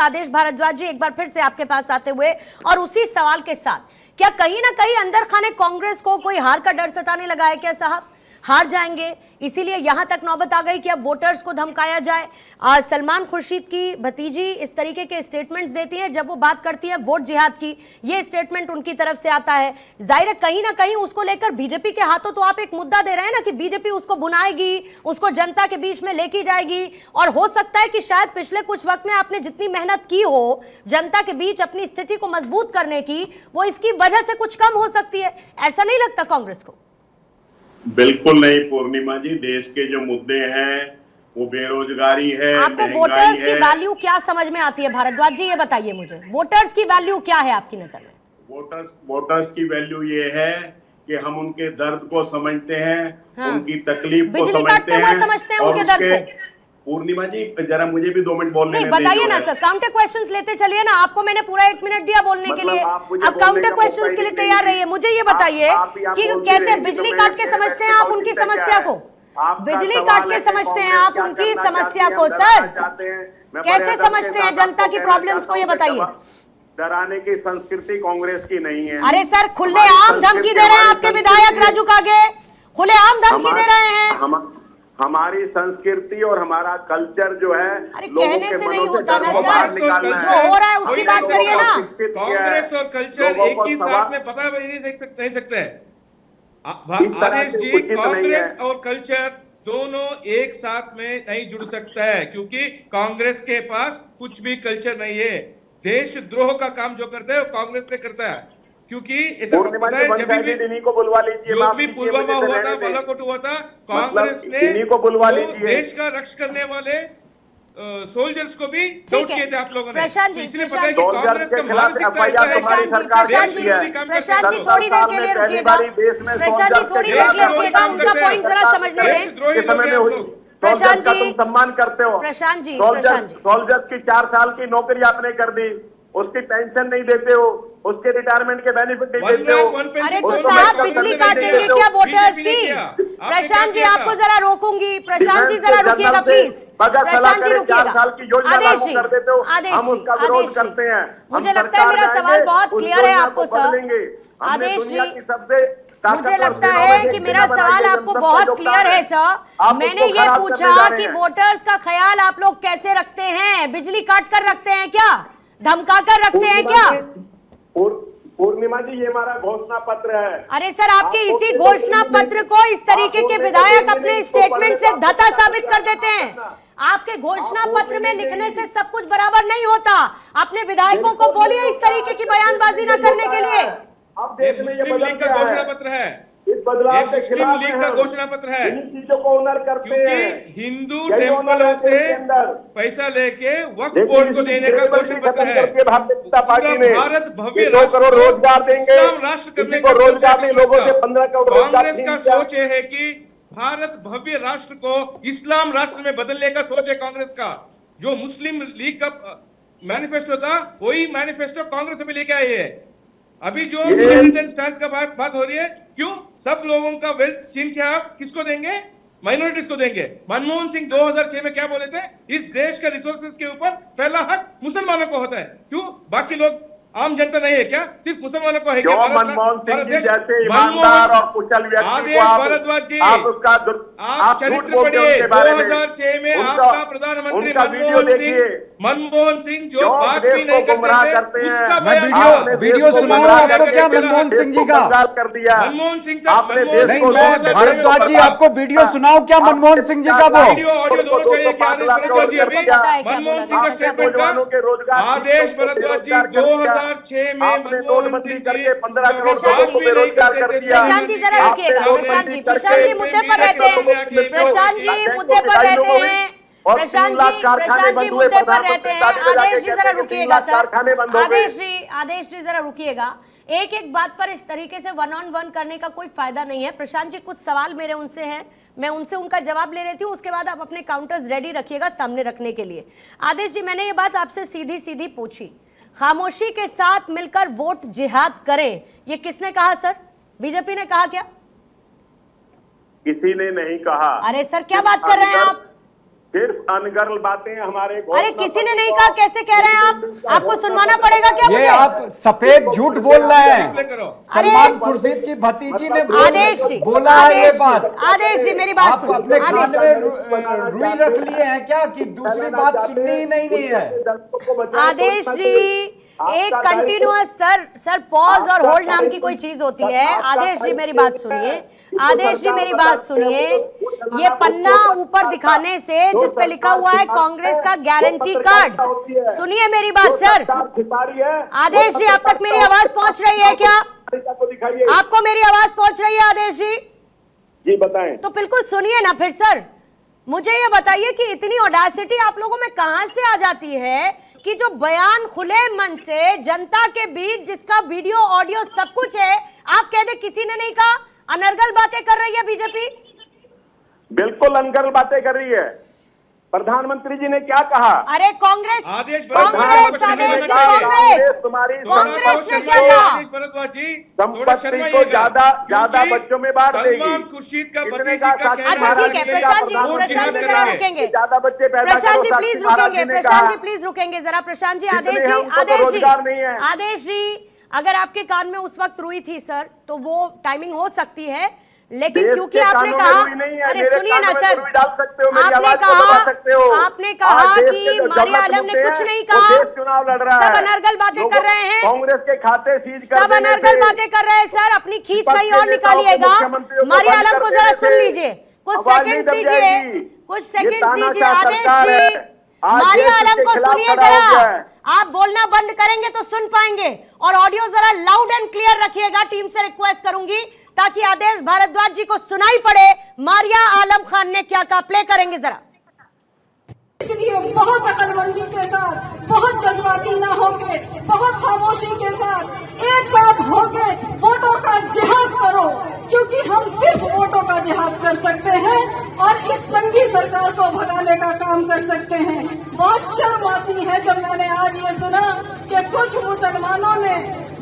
आदेश भारद्वाज जी, एक बार फिर से आपके पास आते हुए और उसी सवाल के साथ, क्या कहीं ना कहीं अंदर खाने कांग्रेस को कोई हार का डर सताने लगा है क्या साहब? हार जाएंगे इसीलिए यहां तक नौबत आ गई कि अब वोटर्स को धमकाया जाए। सलमान खुर्शीद की भतीजी इस तरीके के स्टेटमेंट्स देती है, जब वो बात करती है वोट जिहाद की, ये स्टेटमेंट उनकी तरफ से आता है। जाहिर है कहीं ना कहीं उसको लेकर बीजेपी के हाथों तो आप एक मुद्दा दे रहे हैं ना कि बीजेपी उसको भुनाएगी, उसको जनता के बीच में लेके जाएगी, और हो सकता है कि शायद पिछले कुछ वक्त में आपने जितनी मेहनत की हो जनता के बीच अपनी स्थिति को मजबूत करने की, वो इसकी वजह से कुछ कम हो सकती है। ऐसा नहीं लगता कांग्रेस को? बिल्कुल नहीं पूर्णिमा जी, देश के जो मुद्दे हैं वो बेरोजगारी है, आपको वोटर्स की वैल्यू क्या समझ में आती है भारद्वाज जी, ये बताइए मुझे, वोटर्स की वैल्यू क्या है आपकी नजर में? वोटर्स की वैल्यू ये है कि हम उनके दर्द को समझते हैं, हाँ। उनकी तकलीफ को बिजली काटते हुए समझते हैं और उनके दर्द को। पूर्णिमा जी जरा मुझे भी 2 मिनट बोलने नहीं बताइए ना सर, काउंटर क्वेश्चंस लेते चलिए ना, आपको मैंने पूरा 1 मिनट दिया बोलने के लिए, अब काउंटर क्वेश्चंस के लिए तैयार रहिए। मुझे ये बताइए कि कैसे बिजली काट के समझते हैं आप उनकी समस्या को? बिजली काट के समझते हैं आप उनकी समस्या को सर? कैसे समझते हैं जनता की प्रॉब्लम्स को, ये बताइए। डराने की संस्कृति कांग्रेस की नहीं है। अरे सर खुलेआम धमकी दे रहे हैं आपके विधायक राजू कागे, खुलेआम धमकी दे रहे हैं। हमारी संस्कृति और हमारा कल्चर जो है, अरे कहने से नहीं होता ना सर, जो हो रहा है उसकी बात करिए ना। कांग्रेस और कल्चर एक ही साथ में पता नहीं सकते हैं आदेश जी। कांग्रेस और कल्चर दोनों एक साथ में नहीं जुड़ सकता है, क्योंकि कांग्रेस के पास कुछ भी कल्चर नहीं है। देशद्रोह का काम जो करता है वो कांग्रेस से करता है, क्योंकि ऐसा पता है जब भी को बुलवा लीजिए, जो भी पुलवामा हुआ था, बालाकोट हुआ था, कांग्रेस ने को बुलवा तो लीजिए। देश का रक्षा करने वाले सोल्जर्स को भी डाउट किए थे आप लोगों ने। प्रशांत जी, इसलिए पता है कि कांग्रेस का मानसिकता ऐसा है। प्रशांत जी थोड़ी देर के लिए रुकिएगा, प्रशांत जी थोड़ी देर के लिए रुकिएगा, उनका पॉइंट जरा समझने दें। प्रशांत जी, तुम सम्मान करते हो। प्रशांत जी, सोल्जर्स की 4 साल की नौकरी आपने कर दी, उसकी पेंशन नहीं देते हो, उसके रिटायरमेंट के बेनिफिट नहीं देते हो। अरे तो साहब बिजली काटेंगे क्या वोटर्स की? प्रशांत जी आपको जरा रोकूंगी, प्रशांत जी जरा रुकिएगा प्लीज, प्रशांत जी रुकिएगा। आदेश जी, आदेश जी, मुझे लगता है मेरा सवाल बहुत क्लियर है आपको सर। आदेश जी, मुझे लगता है कि मेरा सवाल आपको बहुत क्लियर है सर। मैंने ये पूछा कि वोटर्स का ख्याल आप लोग कैसे रखते हैं? बिजली काट कर रखते हैं क्या? धमका कर रखते हैं क्या? पूर्णिमा जी ये हमारा घोषणा पत्र है। अरे सर आपके इसी घोषणा पत्र को इस तरीके के विधायक अपने स्टेटमेंट से धता साबित कर देते हैं। आपके घोषणा पत्र में लिखने से सब कुछ बराबर नहीं होता। अपने विधायकों को बोलिए इस तरीके की बयानबाजी न करने के लिए। अब देश में ये मुस्लिम लीग का घोषणा पत्र है, इस बदलाव के मुस्लिम खिलाफ लीग का घोषणा पत्र है, चीजों को ऑनर करते हैं, क्योंकि हिंदू टेम्पलों से पैसा लेके वक्फ बोर्ड को देने का घोषणा पत्र है। भारत भव्य रोजगार देंगे, इस्लाम राष्ट्र करने का रोजगार लोगों से 15 करोड़ कांग्रेस का सोच है कि भारत भव्य राष्ट्र को इस्लाम राष्ट्र में बदलने का सोच है कांग्रेस का। जो मुस्लिम लीग का मैनिफेस्टो था वही मैनिफेस्टो कांग्रेस में लेके आए है। अभी जो इनहेरिटेंस स्टैंस का बात हो रही है, क्यों सब लोगों का वेल्थ छीन के आप किसको देंगे? माइनॉरिटीज को देंगे। मनमोहन सिंह 2006 में क्या बोले थे? इस देश के रिसोर्सेज के ऊपर पहला हक मुसलमानों को होता है। क्यों बाकी लोग आम जनता नहीं है क्या? सिर्फ मुसलमानों को है क्या? मनमोहन सिंह जी जैसे ईमानदार और कुशल व्यक्ति को भारद्वाज जी आप चरित्र पढ़िए। 2006 में आपका प्रधानमंत्री मनमोहन सिंह जो बात भी नहीं करते थे, उसका वीडियो सुनाऊं आपको क्या मनमोहन सिंह जी का? कर दिया मनमोहन सिंह का नहीं, मैं भारद्वाज जी आपको वीडियो सुनाऊं क्या मनमोहन सिंह जी का? वो वीडियो ऑडियो दोनों चाहिए क्या? आदेश भारद्वाज जी अभी मनमोहन सिंह का स्टेटमेंट का आदेश भारद्वाज जी 2006 में मनमोहन सिंह जी प्रशांत जी जरा रुकिएगा, प्रशांत जी मुद्दे पर रहते हैं, प्रशांत जी मुद्दे पर रहते हैं, प्रशांत जी मुद्दे पर रहते हैं। आदेश जी जरा रुकिएगा सर, आदेश जी जरा रुकिएगा। एक एक बात पर इस तरीके से 1-on-1 करने का कोई फायदा नहीं है। प्रशांत जी कुछ सवाल मेरे उनसे हैं, मैं उनसे उनका जवाब ले लेती हूँ, उसके बाद आप अपने काउंटर्स रेडी रखिएगा सामने रखने के लिए। आदेश जी मैंने ये बात आपसे सीधी सीधी पूछी, खामोशी के साथ मिलकर वोट जिहाद करें, ये किसने कहा सर? बीजेपी ने कहा क्या? किसी ने नहीं कहा। अरे सर क्या बात कर रहे हैं आप? सिर्फ अनगर्ल बातें हमारे अरे किसी ने नहीं कहा, कैसे कह रहे हैं आप? आपको सुनवाना पड़ेगा क्या ये मुझे? आप सफेद झूठ बोल रहे हैं। रिप्ले करो। सलमान खुर्शीद की भतीजी ने आदेश जी, बोला है ये आदेश बात। जी, आदेश जी मेरी बात आप सुनिए। अपने कान आदेश में रुई रख लिए हैं क्या कि दूसरी बात सुननी ही नहीं है? आदेश जी, एक कंटिन्यूअस सर पॉज और होल्ड नाम की कोई चीज होती है। आदेश जी मेरी बात सुनिए, आदेश जी मेरी बात सुनिए। ये पन्ना ऊपर दिखाने से जिस पे लिखा हुआ है कांग्रेस का गारंटी कार्ड, सुनिए मेरी बात सर। आदेश जी, आप तक मेरी आवाज पहुंच रही है क्या? आपको मेरी आवाज पहुंच रही है आदेश जी? जी बताएं। तो बिल्कुल सुनिए ना फिर सर। मुझे ये बताइए कि इतनी ऑडेसिटी आप लोगों में कहां से आ जाती है कि जो बयान खुले मन से जनता के बीच, जिसका वीडियो ऑडियो सब कुछ है, आप कह दे किसी ने नहीं कहा? अनर्गल बातें कर रही है बीजेपी। बिल्कुल अनगर्ल बातें कर रही है। प्रधानमंत्री जी ने क्या कहा? अरे कांग्रेस, आदेश कांग्रेस, आदेश कांग्रेस, तुम्हारी कांग्रेस ने क्या कहा? आदेश भरद्वाज जी, थोड़ा संपत्ति को शर्माइएगा, ज्यादा क्योंकि बच्चों में बांट देगी। सलमान खुर्शीद का किसने भतीजी कहा का था? कहना अच्छा ठीक है, कि प्रशांत जी, वोट प्रशांत जिहाद जी कर जरा रहे हैं। रुकेंगे। ज्यादा बच्चे पैदा प्रशांत करो, जी प्लीज साक्षी महाराज रुकेंगे, जी ने प्रशांत कहा। जी प्लीज रुकेंगे जरा। प्रशांत जी, इसलिए आदेश जी, हमको तो आदेश रोजगार नहीं है। जी, आदेश जी, अगर आपके कान में उस वक्त रुई थी सर तो वो टाइमिंग हो सकती है, लेकिन देश क्योंकि के आपने कानून में कहा, रुई नहीं है, अरे मेरे सुनिए ना कानून में सर, रुई डाल सकते हो, मेरी आपने आवाज को दबा सकते हो। आपने कहा आज देश कि के जो मारिया दौलत आलम ने मुद्दे कुछ हैं, नहीं वो कहा, देश चुनाव लड़ रहा सब है। अनर्गल बातें लोगों कर रहे हैं, कांग्रेस के खाते सीज कर सब देने अनर्गल से बातें कर रहे हैं सर। अपनी खींच विपक्ष कहीं के और नेताओं को, निकालिएगा। मुख्यमंत्रियों को मारिया बंद आलम कर को जरा देने सुन से लीजिए, कुछ आवाज नहीं सेकंड्स दब दीजिए, जाएगी। कुछ ये सेकंड्स तानाशाह दीजिए। आदेश सरकार है। जी, आज मारिया देश आलम इसके को खिलाफ सुनिए खड़ा हो गया जरा। है। आप बोलना बंद करेंगे तो सुन पाएंगे, और ऑडियो जरा लाउड एंड क्लियर रखिएगा। टीम से रिक्वेस्ट करूंगी ताकि आदेश भारद्वाज जी को सुनाई पड़े मारिया आलम खान ने क्या कहा। प्ले करेंगे जरा। इसलिए बहुत अकलमंदी के साथ, बहुत जज्बाती ना होके, बहुत खामोशी के साथ एक साथ होके वोटों का जिहाद करो, क्योंकि हम सिर्फ वोटों का जिहाद कर सकते हैं और इस संघी सरकार को भगाने का काम कर सकते हैं। बहुत शर्म आती है जब मैंने आज ये सुना कि कुछ मुसलमानों ने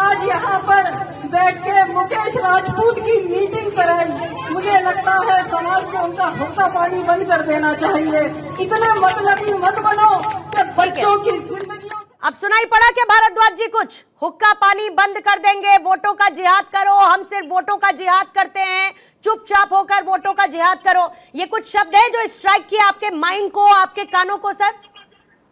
आज यहाँ पर बैठ के मुकेश राजपूत की मीटिंग कराई। मुझे लगता है समाज से उनका हुक्का पानी बंद कर देना चाहिए। इतने मतलबी मत बनो कि बच्चों की जिंदगियों। अब सुनाई पड़ा क्या भारद्वाज जी? कुछ हुक्का पानी बंद कर देंगे, वोटों का जिहाद करो, हम सिर्फ वोटों का जिहाद करते हैं, चुपचाप होकर वोटों का जिहाद करो, ये कुछ शब्द है जो स्ट्राइक किया आपके माइंड को, आपके कानों को सर?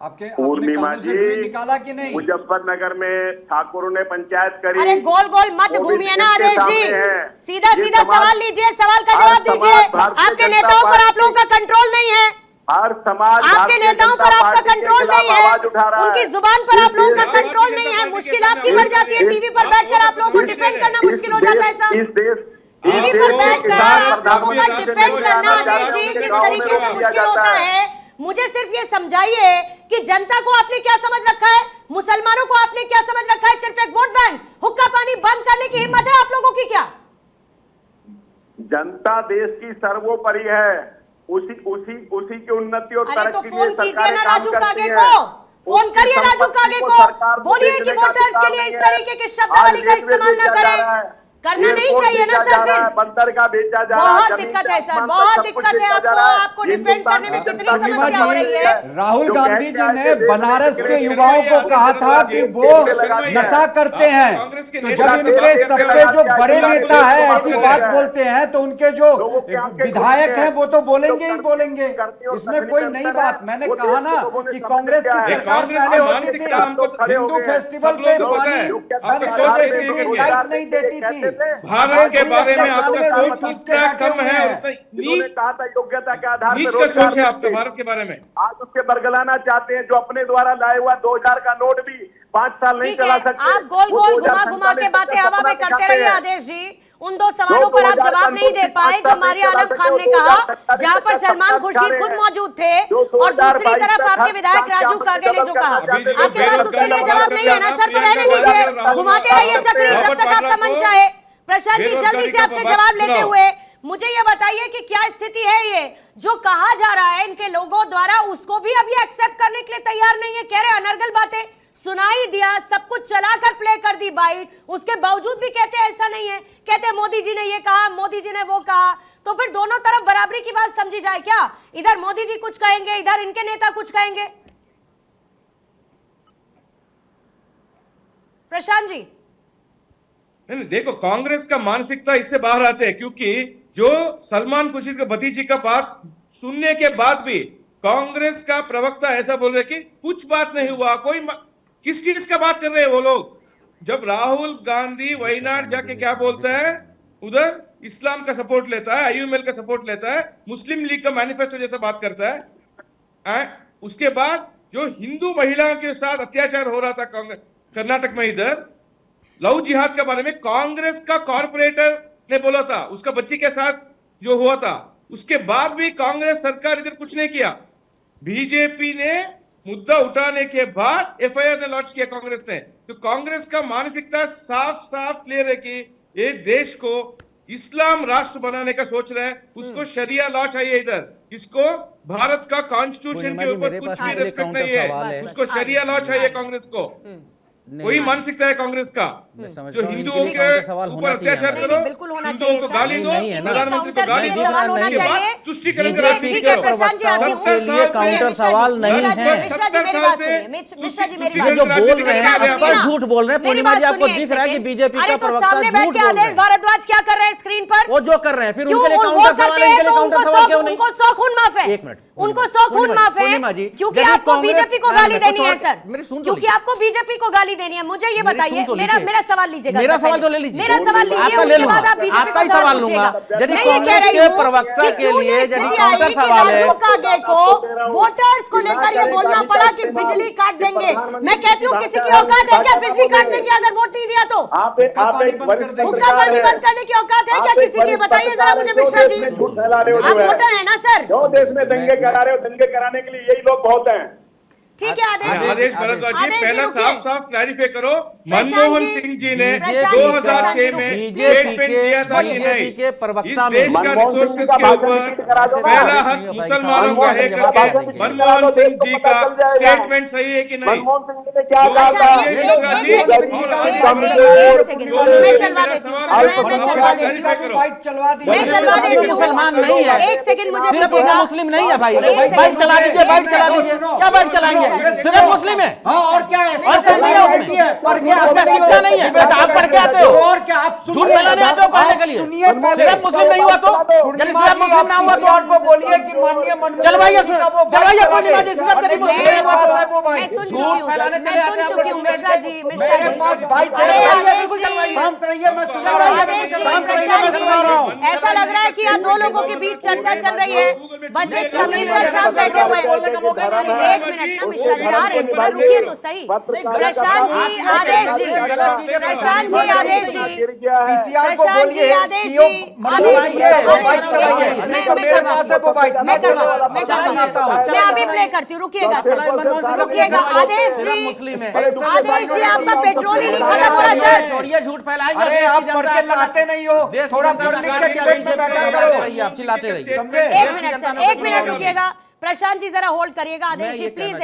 आपके पूर्णिमा कानों से रुई जी, निकाला कि नहीं? मुजफ्फरनगर में ठाकुरों ने पंचायत करी। अरे गोल गोल मत वो भी घूमिए ना इसके आदेश जी, सामने है। सीधा ये सीधा समाज- सवाल लीजिए, सवाल का आज जवाब समाज दीजिए। भारतीय आपके जनता नेताओं पर आप पार्टी- लोगों का कंट्रोल नहीं है, हर समाज आपके भारतीय नेताओं जनता पर आपका पार्टी के कंट्रोल खिलाफ नहीं है, आवाज उठा रहा है। उनकी जुबान पर आप लोगों का इस कंट्रोल देश- नहीं है। इस मुश्किल देश- आपकी बढ़ जाती है, इस- टीवी पर बैठकर आप लोगों को डिफेंड करना मुश्किल हो जाता है इस सब। देश टीवी पर बैठकर आप लोगों का डिफेंड करना आदेश जी किस तरीके से मुश्किल होता है, मुझे सिर्फ ये समझाइए कि जनता को आपने क्या समझ रखा है, मुसलमानों को आपने क्या समझ रखा है? सिर्फ एक वोट बैंक, हुक्का पानी बंद करने की हिम्मत है आप लोगों की क्या? जनता देश की सर्वोपरि है, उसी की उन्नति और अरे तो तरक्की फोन में कीजिए सरकारें ना काम राजू करती कागे हैं। को, फोन उसकी करिए राजू संपत्ति कागे को को, सरकार को बोलिए कि बेचने का वोटर्स के अधिकार लिए इस नहीं है। तरीके की शब्दावली का आज रेलवे इस्तेमाल ना बेचा जा करें, रहा है, करना नहीं एयरपोर्ट चाहिए ना बेचा सर। जा रहा है, फिर बंदर का बेचा जा रहा है, बहुत जमीन दिक्कत के है सर, आसमान बहुत तक सब कुछ दिक्कत है बेचा जा आपको, रहा है। आपको डिफेंड करने में कितनी पूर्णिमा समस्या हो रही है। जी, राहुल जो गांधी कहते जी हैं ने कि बनारस देश के में युवाओं को कहा था कि वो नशा करते हैं, तो जब इनके सबसे जो बड़े नेता है ऐसी बात बोलते हैं तो उनके जो विधायक हैं वो तो बोलेंगे ही बोलेंगे, इसमें कोई नई बात। मैंने कहा ना कि कांग्रेस की सरकार पहले होती थी, हिंदू फेस्टिवल पे पानी बंद कर देती थी, लाइट नहीं देती थी, भारत के बारे में आपका कानून सोच में उतना कम है, उतना इन्होंने कहा था योग्यता के आधार नीच पर का रोजगार सोच है आपका देंगे। भारत के बारे में। आज उसके बरगलाना चाहते हैं, जो अपने द्वारा लाए हुआ 2000 का नोट भी 5 साल नहीं ठीक चला है, सकते। आप गोल वो गोल घुमा 2047 घुमा के बातें हवा में करते दिखाते रहिए हैं। आदेश जी। उन दो सवालों पर आप जवाब नहीं दे पाए जो मारिया आलम खान ने कहा, जहां पर सलमान खुर्शीद खुद मौजूद थे, और दूसरी तरफ आपके विधायक राजू कागे ने जो कहा। आपके पास उसके लिए जवाब नहीं है ना सर, तो रहने दीजिए, घुमाते रहिए चक्री जब तक आपका मन चाहे। प्रशांत जी जल्दी से आपसे जवाब लेते हुए मुझे ये बताइए कि क्या स्थिति है, ये जो कहा जा रहा है इनके लोगों द्वारा, उसको भी अब ये एक्सेप्ट करने के लिए तैयार नहीं है, कह रहे अनर्गल बातें। सुनाई दिया, सब कुछ चलाकर प्ले कर दी बाइट, उसके बावजूद भी कहते हैं ऐसा नहीं है, कहते हैं मोदी जी ने ये कहा, मोदी जी ने वो कहा। तो फिर दोनों तरफ बराबरी की बात समझी जाए क्या? इधर मोदी जी कुछ कहेंगे, इधर इनके नेता कुछ कहेंगे। प्रशांत जी, नहीं देखो, कांग्रेस का मानसिकता इससे बाहर आते हैं, क्योंकि जो सलमान खुर्शीद के भतीजी का बात सुनने के बाद भी कांग्रेस का प्रवक्ता ऐसा बोल रहे कि कुछ बात नहीं हुआ, किस चीज का बात कर रहे हैं वो लोग? जब राहुल गांधी वायनाड जाके क्या बोलता है, उधर इस्लाम का सपोर्ट लेता है, आईयूएमएल का सपोर्ट लेता है, मुस्लिम लीग का मैनिफेस्टो जैसा बात करता है। उसके बाद जो हिंदू महिलाओं के साथ अत्याचार हो रहा था कर्नाटक में, इधर लव जिहाद के बारे में कांग्रेस का कॉर्पोरेटर ने बोला था, उसका बच्ची के साथ जो हुआ था, उसके बाद भी कांग्रेस सरकार इधर कुछ नहीं किया। बीजेपी ने मुद्दा उठाने के बाद एफआईआर ने लॉन्च किया कांग्रेस ने। तो कांग्रेस का मानसिकता साफ साफ क्लियर है कि ये देश को इस्लाम राष्ट्र बनाने का सोच रहे हैं, उसको शरिया लॉ चाहिए इधर, इसको भारत का कॉन्स्टिट्यूशन के ऊपर कुछ भी रिस्पेक्ट नहीं है, उसको शरिया लॉ चाहिए कांग्रेस को। वही मानसिकता है कांग्रेस का, जो हिंदुओं के ऊपर अत्याचार करो, हिंदुओं को गाली दो, प्रधानमंत्री को गाली दो, उसके बाद तुष्टिकरण का राजनीति करो। काउंटर सवाल नहीं है। 70 साल से जो बोल रहे हैं आप झूठ बोल रहे हैं। पूर्णिमा जी, आपको दिख रहा है कि बीजेपी का प्रवक्ता झूठ बोल रहे हैं। भारद्वाज क्या कर रहे हैं स्क्रीन पर? वो जो कर रहे हैं, फिर उनके लिए काउंटर सवाल है, इनके लिए काउंटर सवाल क्यों नहीं? उनको 100 खून माफ है। एक मिनट, उनको 100 खून माफ है, क्योंकि आपको बीजेपी को गाली देनी है सर, क्योंकि आपको बीजेपी को गाली देनी है। मुझे ये बताइए, मेरा सवाल लीजिएगा, मेरा सवाल तो ले लीजिए, मेरा सवाल लीजिए, आपका ले लूंगा, आपका ही सवाल लूंगा। यदि कांग्रेस के प्रवक्ता के लिए यदि काउंटर सवाल है, को वोटर्स को लेकर ये बोलना पड़ा कि बिजली काट देंगे, मैं कहती हूँ किसी की औकात है क्या बिजली काट देंगे अगर वोट नहीं दिया तो? हुक्का पानी बंद करने की औकात है क्या किसी की? बताइए जरा मुझे मिश्रा जी, आप वोटर है ना सर? जो देश में दंगे करा रहे हो, दंगे कराने के लिए यही लोग बहुत हैं। ठीक है आदेश भारद्वाज जी, पहला साफ साफ क्लैरिफाई करो, मनमोहन सिंह जी ने 2006 में स्टेटमेंट दिया था कि नहीं, इस देश का रिसोर्सेज के ऊपर पहला हक मुसलमानों का है करके मनमोहन सिंह जी का स्टेटमेंट सही है कि नहीं? मनमोहन सिंह ने क्या कहा था? मुसलमान नहीं है, एक सेकंड मुझे दीजिएगा, मुस्लिम नहीं है भाई, बाइक चला दीजिए, बाइक चला दीजिए, क्या बाइक चलाएंगे? सिर्फ मुस्लिम है। हाँ, और क्या है? और कुछ नहीं है उसमें शिक्षा नहीं है, आप पढ़ के आते हो और क्या? आप झूठ फैलाने आते हो पढ़ने के लिए। सिर्फ मुस्लिम नहीं हुआ तो यदि सिर्फ मुस्लिम ना हुआ तो को बोलिए कि माननीय मनमोहन चलवाइए पूर्णिमा जी, सिर्फ यदि मुस्लिम नहीं हुआ तो झूठ फैलाने चले आते हैं। मिश्रा जी, मेरे पास बाइक बिल्कुल चलवाइए, शांत रहिए, मैं ऐसा लग रहा है कि यहाँ दो लोगों के बीच चर्चा चल रही है, बस एक समीर सर साहब बैठे हुए हैं। एक मिनट ना मिश्रा जी, आ रहे हैं, रुकिए तो सही। प्रशांत जी, आदेश जी, प्रशांत जी, आदेश जी, पीसीआर को बोलिए कि वो मनवाइए, बाइक चलाइए, नहीं तो मेरे पास है वो बाइक, मैं चलाता हूँ। मैं अभी प्ले करती हूँ, रुकिएगा सर, रुकिएगा। आदेश जी, मुस्लिम है। आदेश जी, आपका पेट्रोल ही नहीं खत्म हो रहा सर। छोड़िए, झूठ फैलाएंगे। अरे आप पढ़ के लाते नहीं हो, थोड़ा पढ़ लिख के डिबेट में बैठा करो, आप चिल्लाते रहिए। एक मिनट सर, एक मिनट रुकिएगा। प्रशांत जी जरा होल्ड करिएगा। आदेश जी प्लीज